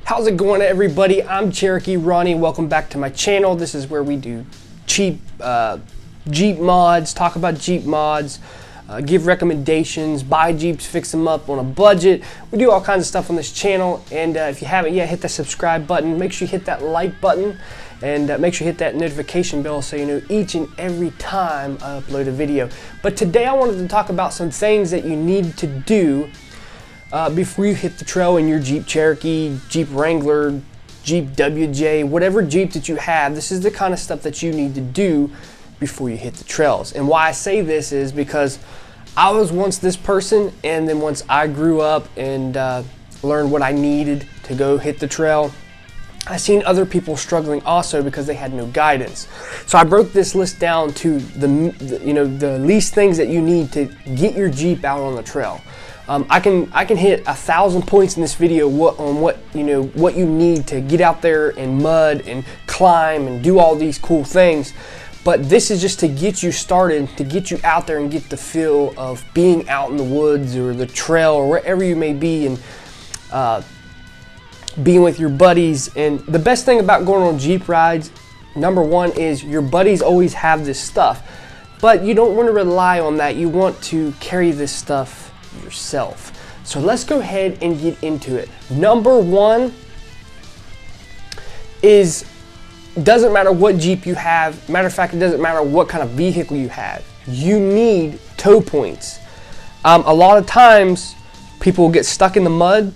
How's it going, everybody? I'm Cherokee Ronnie. Welcome back to my channel. This is where we do cheap Jeep mods, talk about Jeep mods, give recommendations, buy Jeeps, fix them up on a budget. We do all kinds of stuff on this channel, and if you haven't yet, hit that subscribe button. Make sure you hit that like button, and make sure you hit that notification bell so you know each and every time I upload a video. But today I wanted to talk about some things that you need to do before you hit the trail in your Jeep Cherokee, Jeep Wrangler, Jeep WJ, whatever Jeep that you have. This is the kind of stuff that you need to do before you hit the trails. And why I say this is because I was once this person, and then once I grew up and learned what I needed to go hit the trail, I seen other people struggling also because they had no guidance. So I broke this list down to the least things that you need to get your Jeep out on the trail. I can hit 1,000 points in this video on what you need to get out there and mud and climb and do all these cool things. But this is just to get you started, to get you out there and get the feel of being out in the woods or the trail or wherever you may be, and being with your buddies. And the best thing about going on Jeep rides, number one, is your buddies always have this stuff, but you don't want to rely on that. You want to carry this stuff yourself. So let's go ahead and get into it. Number one is, doesn't matter what Jeep you have. Matter of fact, it doesn't matter what kind of vehicle you have. You need tow points. A lot of times people will get stuck in the mud.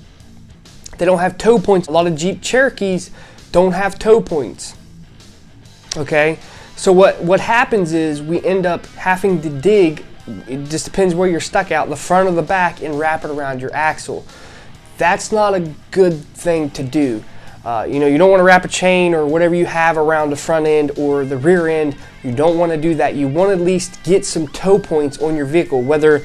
They don't have tow points. A lot of Jeep Cherokees don't have tow points. Okay, so what happens is we end up having to dig. It just depends where you're stuck out, the front or the back, and wrap it around your axle. That's not a good thing to do. You don't want to wrap a chain or whatever you have around the front end or the rear end. You don't want to do that. You want to at least get some tow points on your vehicle, whether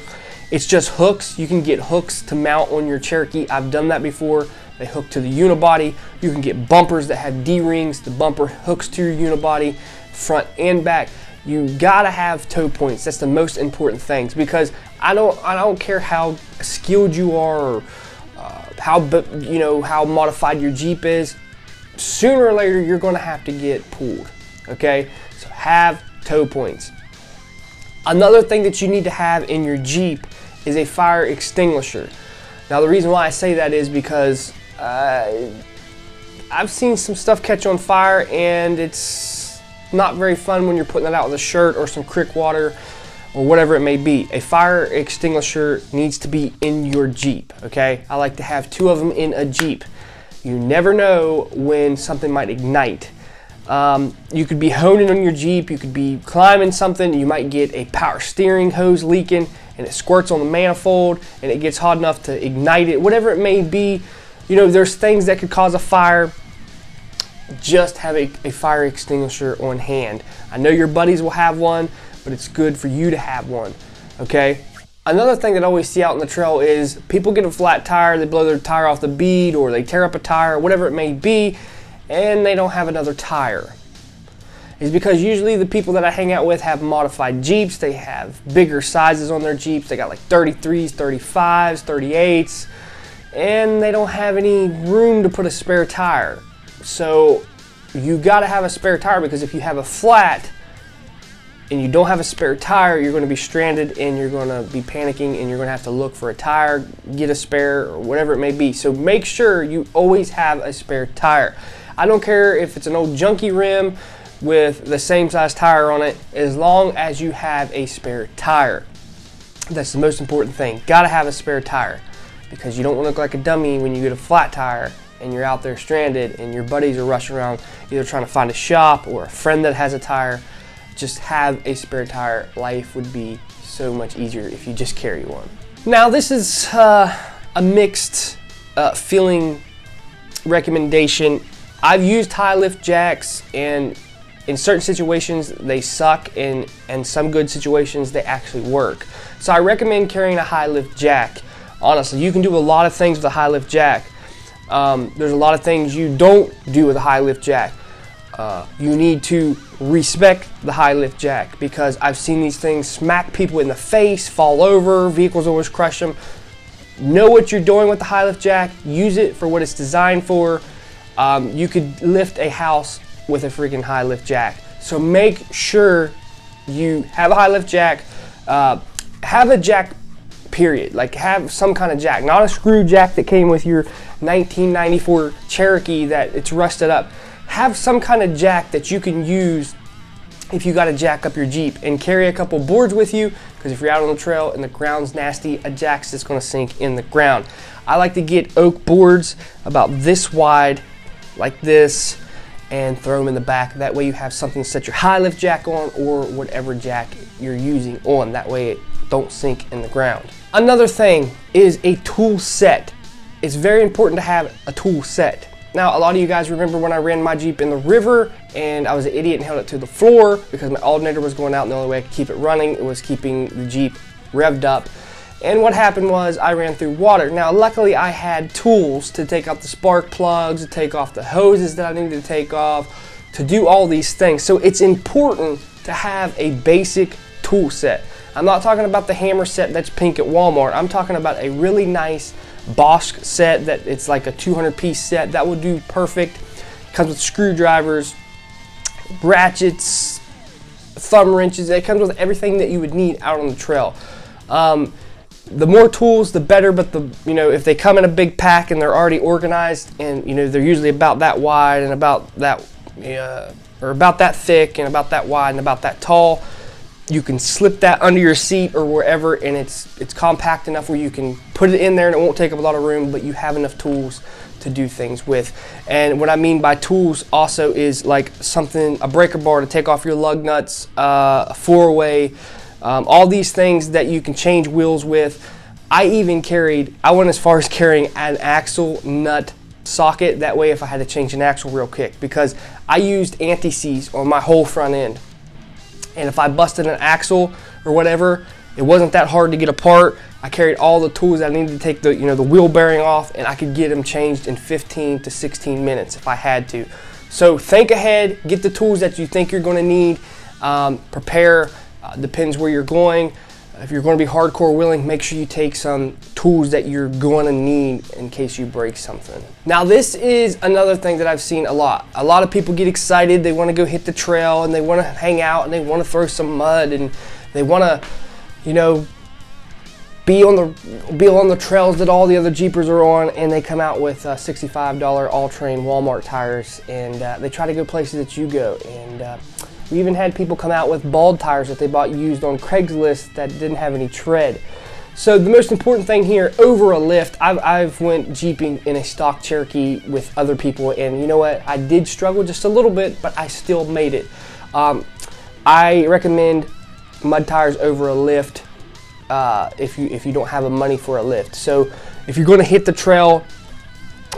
it's just hooks. You can get hooks to mount on your Cherokee. I've done that before. They hook to the unibody. You can get bumpers that have D-rings. The bumper hooks to your unibody, front and back. You gotta have tow points. That's the most important things, because I don't care how skilled you are or how modified your Jeep is. Sooner or later, you're gonna have to get pulled. Okay, so have tow points. Another thing that you need to have in your Jeep is a fire extinguisher. Now, the reason why I say that is because I've seen some stuff catch on fire, and it's not very fun when you're putting it out with a shirt or some creek water or whatever it may be. A fire extinguisher needs to be in your Jeep, okay? I like to have 2 of them in a Jeep. You never know when something might ignite. You could be honing on your Jeep, you could be climbing something, you might get a power steering hose leaking and it squirts on the manifold and it gets hot enough to ignite it, whatever it may be. There's things that could cause a fire. Just have a fire extinguisher on hand. I know your buddies will have one, but it's good for you to have one, okay? Another thing that I always see out on the trail is people get a flat tire, they blow their tire off the bead, or they tear up a tire, whatever it may be, and they don't have another tire. It's because usually the people that I hang out with have modified Jeeps. They have bigger sizes on their Jeeps. They got like 33s, 35s, 38s, and they don't have any room to put a spare tire. So you got to have a spare tire, because if you have a flat and you don't have a spare tire, you're going to be stranded and you're going to be panicking and you're going to have to look for a tire, get a spare, or whatever it may be. So make sure you always have a spare tire. I don't care if it's an old junky rim with the same size tire on it, as long as you have a spare tire. That's the most important thing. Got to have a spare tire, because you don't want to look like a dummy when you get a flat tire and you're out there stranded and your buddies are rushing around either trying to find a shop or a friend that has a tire. Just have a spare tire. Life would be so much easier if you just carry one. Now, this is a mixed feeling recommendation. I've used high lift jacks, and in certain situations they suck, and some good situations they actually work. So I recommend carrying a high lift jack. Honestly, you can do a lot of things with a high lift jack. There's a lot of things you don't do with a high lift jack. You need to respect the high lift jack, because I've seen these things smack people in the face, fall over, vehicles always crush them. Know what you're doing with the high lift jack, use it for what it's designed for, You could lift a house with a freaking high lift jack. So make sure you have a high lift jack, have a jack period, like have some kind of jack, not a screw jack that came with your 1994 Cherokee that it's rusted up. Have some kind of jack that you can use if you got to jack up your Jeep, and carry a couple boards with you, because if you're out on the trail and the ground's nasty, a jack's just going to sink in the ground. I like to get oak boards about this wide, like this, and throw them in the back. That way you have something to set your high lift jack on, or whatever jack you're using on. That way it don't sink in the ground. Another thing is a tool set. It's very important to have a tool set. Now, a lot of you guys remember when I ran my Jeep in the river and I was an idiot and held it to the floor because my alternator was going out, and the only way I could keep it running was keeping the Jeep revved up. And what happened was I ran through water. Now, luckily I had tools to take out the spark plugs, to take off the hoses that I needed to take off, to do all these things. So it's important to have a basic tool set. I'm not talking about the hammer set that's pink at Walmart. I'm talking about a really nice Bosch set that it's like a 200-piece set. That would do perfect. Comes with screwdrivers, ratchets, thumb wrenches. It comes with everything that you would need out on the trail. The more tools, the better. But if they come in a big pack and they're already organized, and they're usually about that wide and about that, or about that thick and about that wide and about that tall. You can slip that under your seat or wherever, and it's compact enough where you can put it in there and it won't take up a lot of room, but you have enough tools to do things with. And what I mean by tools also is like a breaker bar to take off your lug nuts, a four-way, all these things that you can change wheels with. I went as far as carrying an axle nut socket. That way if I had to change an axle real quick, because I used anti-seize on my whole front end. And if I busted an axle or whatever, it wasn't that hard to get apart. I carried all the tools I needed to take the wheel bearing off, and I could get them changed in 15 to 16 minutes if I had to. So think ahead, get the tools that you think you're going to need. Prepare, depends where you're going. If you're going to be hardcore wheeling, make sure you take some tools that you're going to need in case you break something. Now, this is another thing that I've seen a lot. A lot of people get excited. They want to go hit the trail, and they want to hang out, and they want to throw some mud, and they want to, be on the trails that all the other Jeepers are on, and they come out with $65 all-terrain Walmart tires, and they try to go places that you go. And we even had people come out with bald tires that they bought used on Craigslist that didn't have any tread. So the most important thing here, over a lift, I've went Jeeping in a stock Cherokee with other people, and you know what? I did struggle just a little bit, but I still made it. I recommend mud tires over a lift if you don't have the money for a lift. So if you're going to hit the trail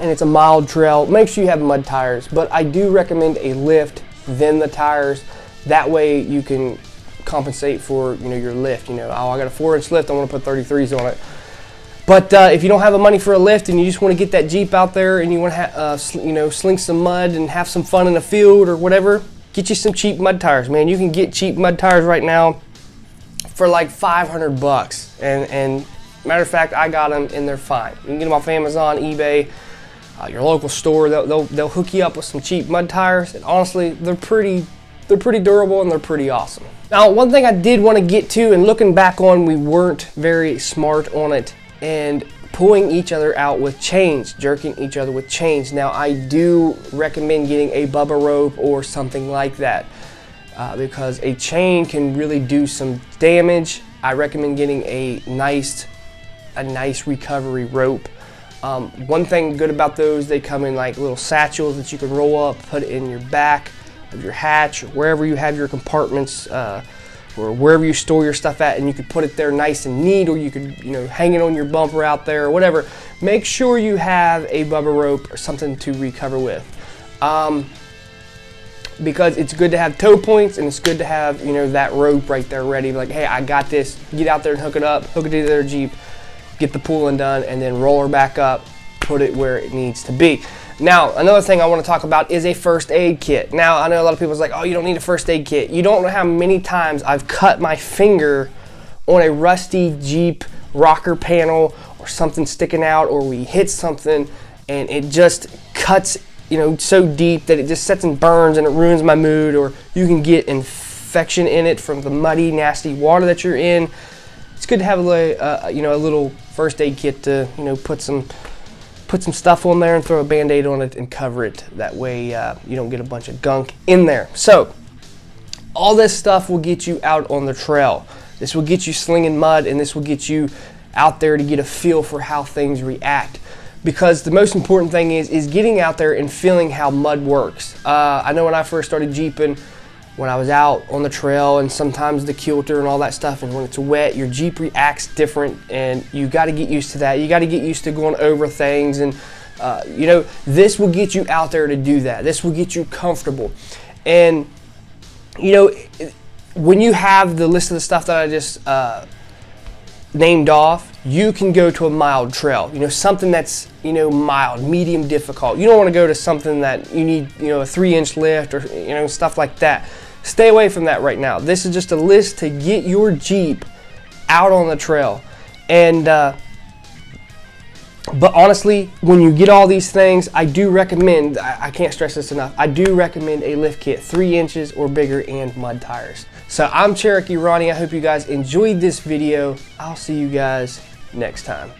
and it's a mild trail, make sure you have mud tires. But I do recommend a lift, then the tires. That way you can compensate for your lift. I got a 4-inch lift, I want to put 33s on it. But if you don't have the money for a lift and you just want to get that Jeep out there and you want to sling some mud and have some fun in the field or whatever, get you some cheap mud tires, man. You can get cheap mud tires right now for like $500. And matter of fact, I got them and they're fine. You can get them off Amazon, eBay, your local store. They'll hook you up with some cheap mud tires, and honestly, they're pretty durable and they're pretty awesome. Now, one thing I did want to get to, and looking back on, we weren't very smart on it, and pulling each other out with chains, jerking each other with chains. Now, I do recommend getting a Bubba rope or something like that, because a chain can really do some damage. I recommend getting a nice recovery rope. One thing good about those, they come in like little satchels that you can roll up, put it in your back of your hatch, or wherever you have your compartments, or wherever you store your stuff at, and you could put it there nice and neat, or you could hang it on your bumper out there or whatever. Make sure you have a Bubba rope or something to recover with, because it's good to have tow points, and it's good to have that rope right there ready, like, hey, I got this. Get out there and hook it up, hook it to their Jeep, get the pulling done, and then roll her back up, put it where it needs to be. Now, another thing I want to talk about is a first aid kit. Now, I know a lot of people is like, oh, you don't need a first aid kit. You don't know how many times I've cut my finger on a rusty Jeep rocker panel or something sticking out, or we hit something and it just cuts so deep that it just sets and burns and it ruins my mood, or you can get infection in it from the muddy, nasty water that you're in. It's good to have a little first aid kit to put some stuff on there and throw a band-aid on it and cover it. That way you don't get a bunch of gunk in there. So all this stuff will get you out on the trail. This will get you slinging mud, and this will get you out there to get a feel for how things react. Because the most important thing is getting out there and feeling how mud works. I know when I first started Jeeping, when I was out on the trail, and sometimes the kilter and all that stuff, and when it's wet, your Jeep reacts different, and you got to get used to that. You got to get used to going over things, and this will get you out there to do that. This will get you comfortable. And when you have the list of the stuff that I just named off, you can go to a mild trail, something that's mild, medium, difficult. You don't want to go to something that you need a 3-inch lift or stuff like that. Stay away from that right now. This is just a list to get your Jeep out on the trail. And but honestly, when you get all these things, I do recommend, I can't stress this enough, I do recommend a lift kit, 3 inches or bigger, and mud tires. So I'm Cherokee Ronnie. I hope you guys enjoyed this video. I'll see you guys next time.